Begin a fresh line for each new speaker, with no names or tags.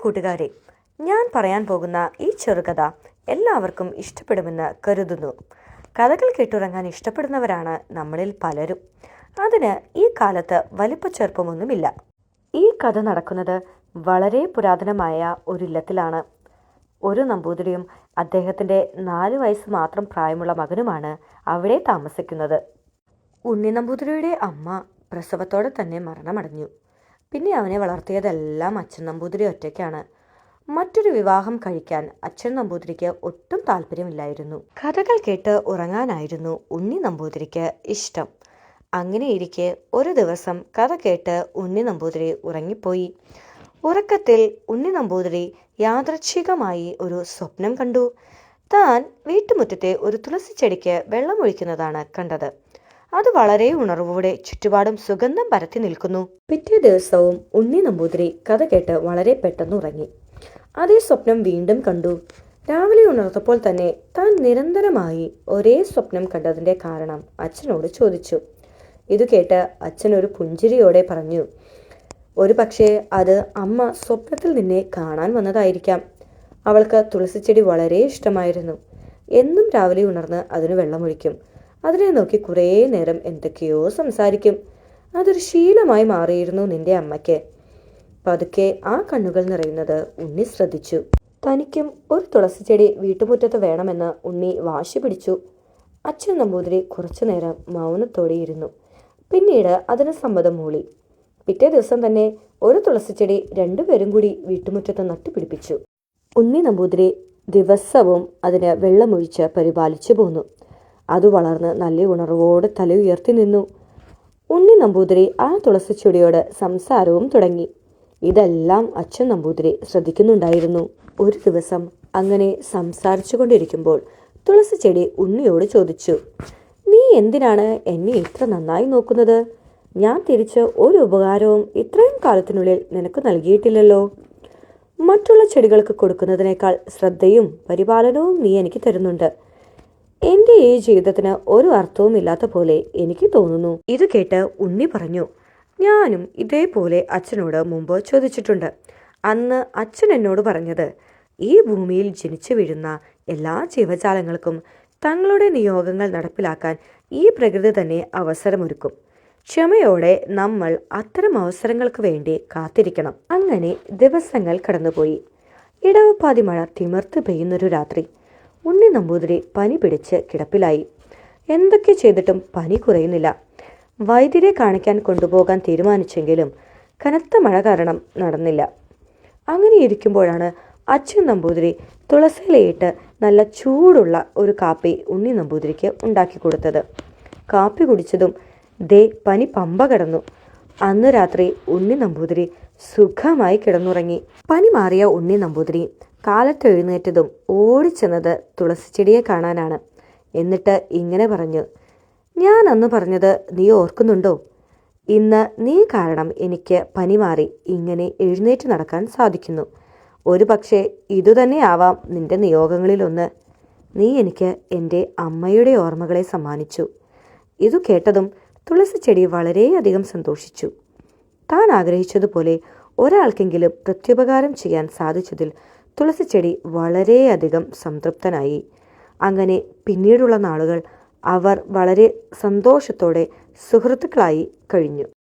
കൂട്ടുകാരെ, ഞാൻ പറയാൻ പോകുന്ന ഈ ചെറുകഥ എല്ലാവർക്കും ഇഷ്ടപ്പെടുമെന്ന് കരുതുന്നു. കഥകൾ കേട്ടുറങ്ങാൻ ഇഷ്ടപ്പെടുന്നവരാണ് നമ്മളിൽ പലരും. അതിന് ഈ കാലത്ത് വലിപ്പച്ചെറുപ്പമൊന്നുമില്ല. ഈ കഥ നടക്കുന്നത് വളരെ പുരാതനമായ ഒരില്ലത്തിലാണ്. ഒരു നമ്പൂതിരിയും അദ്ദേഹത്തിൻ്റെ 4 വയസ്സ് മാത്രം പ്രായമുള്ള മകനുമാണ് അവിടെ താമസിക്കുന്നത്. ഉണ്ണി നമ്പൂതിരിയുടെ അമ്മ പ്രസവത്തോടെ തന്നെ മരണമടഞ്ഞു. പിന്നെ അവനെ വളർത്തിയതെല്ലാം അച്ഛൻ നമ്പൂതിരി ഒറ്റയ്ക്കാണ്. മറ്റൊരു വിവാഹം കഴിക്കാൻ അച്ഛൻ നമ്പൂതിരിക്ക് ഒട്ടും താല്പര്യമില്ലായിരുന്നു. കഥകൾ കേട്ട് ഉറങ്ങാനായിരുന്നു ഉണ്ണി നമ്പൂതിരിക്ക് ഇഷ്ടം. അങ്ങനെയിരിക്കെ ഒരു ദിവസം കഥ കേട്ട് ഉണ്ണി നമ്പൂതിരി ഉറങ്ങിപ്പോയി. ഉറക്കത്തിൽ ഉണ്ണി നമ്പൂതിരി യാദൃച്ഛികമായി ഒരു സ്വപ്നം കണ്ടു. താൻ വീട്ടുമുറ്റത്തെ ഒരു തുളസിച്ചെടിക്ക് വെള്ളമൊഴിക്കുന്നതാണ് കണ്ടത്. അത് വളരെ ഉണർവോടെ ചുറ്റുപാടും സുഗന്ധം പരത്തി നിൽക്കുന്നു. പിറ്റേ ദിവസവും ഉണ്ണി നമ്പൂതിരി കഥ കേട്ട് വളരെ പെട്ടെന്ന് ഉറങ്ങി. അതേ സ്വപ്നം വീണ്ടും കണ്ടു. രാവിലെ ഉണർന്നപ്പോൾ തന്നെ താൻ നിരന്തരമായി ഒരേ സ്വപ്നം കണ്ടതിന്റെ കാരണം അച്ഛനോട് ചോദിച്ചു. ഇത് കേട്ട് അച്ഛൻ ഒരു പുഞ്ചിരിയോടെ പറഞ്ഞു, ഒരു പക്ഷേ അത് അമ്മ സ്വപ്നത്തിൽ നിന്നെ കാണാൻ വന്നതായിരിക്കാം. അവൾക്ക് തുളസിച്ചെടി വളരെ ഇഷ്ടമായിരുന്നു. എന്നും രാവിലെ ഉണർന്ന് അതിന് വെള്ളമൊഴിക്കും. അതിനെ നോക്കി കുറേ നേരം എന്തൊക്കെയോ സംസാരിക്കും. അതൊരു ശീലമായി മാറിയിരുന്നു നിന്റെ അമ്മയ്ക്ക്. പതുക്കെ ആ കണ്ണുകൾ നിറയുന്നത് ഉണ്ണി ശ്രദ്ധിച്ചു. തനിക്കും ഒരു തുളസിച്ചെടി വീട്ടുമുറ്റത്ത് വേണമെന്ന് ഉണ്ണി വാശി പിടിച്ചു. അച്ഛൻ നമ്പൂതിരി കുറച്ചു നേരം മൗനത്തോടെയിരുന്നു. പിന്നീട് അതിന് സമ്മതം മൂളി. പിറ്റേ ദിവസം തന്നെ ഒരു തുളസിച്ചെടി രണ്ടുപേരും കൂടി വീട്ടുമുറ്റത്ത് നട്ടുപിടിപ്പിച്ചു. ഉണ്ണി നമ്പൂതിരി ദിവസവും അതിന് വെള്ളമൊഴിച്ച് പരിപാലിച്ചു പോന്നു. അത് വളർന്ന് നല്ല ഉണർവോടെ തല ഉയർത്തി നിന്നു. ഉണ്ണി നമ്പൂതിരി ആ തുളസിച്ചെടിയോട് സംസാരവും തുടങ്ങി. ഇതെല്ലാം അച്ഛൻ നമ്പൂതിരി ശ്രദ്ധിക്കുന്നുണ്ടായിരുന്നു. ഒരു ദിവസം അങ്ങനെ സംസാരിച്ചു കൊണ്ടിരിക്കുമ്പോൾ തുളസിച്ചെടി ഉണ്ണിയോട് ചോദിച്ചു, നീ എന്തിനാണ് എന്നെ ഇത്ര നന്നായി നോക്കുന്നത്? ഞാൻ തിരിച്ച് ഒരു ഉപകാരവും ഇത്രയും കാലത്തിനുള്ളിൽ നിനക്ക് നൽകിയിട്ടില്ലല്ലോ. മറ്റുള്ള ചെടികൾക്ക് കൊടുക്കുന്നതിനേക്കാൾ ശ്രദ്ധയും പരിപാലനവും നീ എനിക്ക് തരുന്നുണ്ട്. എന്റെ ഈ ജീവിതത്തിന് ഒരു അർത്ഥവും ഇല്ലാത്ത പോലെ എനിക്ക് തോന്നുന്നു. ഇത് കേട്ട് ഉണ്ണി പറഞ്ഞു, ഞാനും ഇതേപോലെ അച്ഛനോട് മുമ്പ് ചോദിച്ചിട്ടുണ്ട്. അന്ന് അച്ഛൻ എന്നോട് പറഞ്ഞത്, ഈ ഭൂമിയിൽ ജനിച്ചു വീഴുന്ന എല്ലാ ജീവജാലങ്ങൾക്കും തങ്ങളുടെ നിയോഗങ്ങൾ നടപ്പിലാക്കാൻ ഈ പ്രകൃതി തന്നെ അവസരമൊരുക്കും. ക്ഷമയോടെ നമ്മൾ അത്തരം അവസരങ്ങൾക്ക് വേണ്ടി കാത്തിരിക്കണം. അങ്ങനെ ദിവസങ്ങൾ കടന്നുപോയി. ഇടവപ്പാതി മഴ തിമിർത്ത് പെയ്യുന്നൊരു രാത്രി ഉണ്ണി നമ്പൂതിരി പനി പിടിച്ച് കിടപ്പിലായി. എന്തൊക്കെ ചെയ്തിട്ടും പനി കുറയുന്നില്ല. വൈദ്യരെ കാണിക്കാൻ കൊണ്ടുപോകാൻ തീരുമാനിച്ചെങ്കിലും കനത്ത മഴ കാരണം നടന്നില്ല. അങ്ങനെ ഇരിക്കുമ്പോഴാണ് അച്ഛൻ നമ്പൂതിരി തുളസിയിലയിട്ട് നല്ല ചൂടുള്ള ഒരു കാപ്പി ഉണ്ണി നമ്പൂതിരിക്ക് ഉണ്ടാക്കി കൊടുത്തത്. കാപ്പി കുടിച്ചതും ദേ പനി പമ്പ കടന്നു. അന്ന് രാത്രി ഉണ്ണി നമ്പൂതിരി സുഖമായി കിടന്നുറങ്ങി. പനി മാറിയ ഉണ്ണി നമ്പൂതിരി കാലത്ത് എഴുന്നേറ്റതും ഓടിച്ചെന്നത് തുളസിച്ചെടിയെ കാണാനാണ്. എന്നിട്ട് ഇങ്ങനെ പറഞ്ഞു, ഞാൻ അന്ന് പറഞ്ഞത് നീ ഓർക്കുന്നുണ്ടോ? ഇന്ന് നീ കാരണം എനിക്ക് പനി മാറി ഇങ്ങനെ എഴുന്നേറ്റ് നടക്കാൻ സാധിക്കുന്നു. ഒരു പക്ഷേ ഇതുതന്നെയാവാം നിന്റെ നിയോഗങ്ങളിലൊന്ന്. നീ എനിക്ക് എൻ്റെ അമ്മയുടെ ഓർമ്മകളെ സമ്മാനിച്ചു. ഇതു കേട്ടതും തുളസിച്ചെടി വളരെയധികം സന്തോഷിച്ചു. താൻ ആഗ്രഹിച്ചതുപോലെ ഒരാൾക്കെങ്കിലും പ്രത്യുപകാരം ചെയ്യാൻ സാധിച്ചതിൽ തുളസിച്ചെടി വളരെയധികം സംതൃപ്തനായി. അങ്ങനെ പിന്നീടുള്ള നാളുകൾ അവർ വളരെ സന്തോഷത്തോടെ സുഹൃത്തുക്കളായി കഴിഞ്ഞു.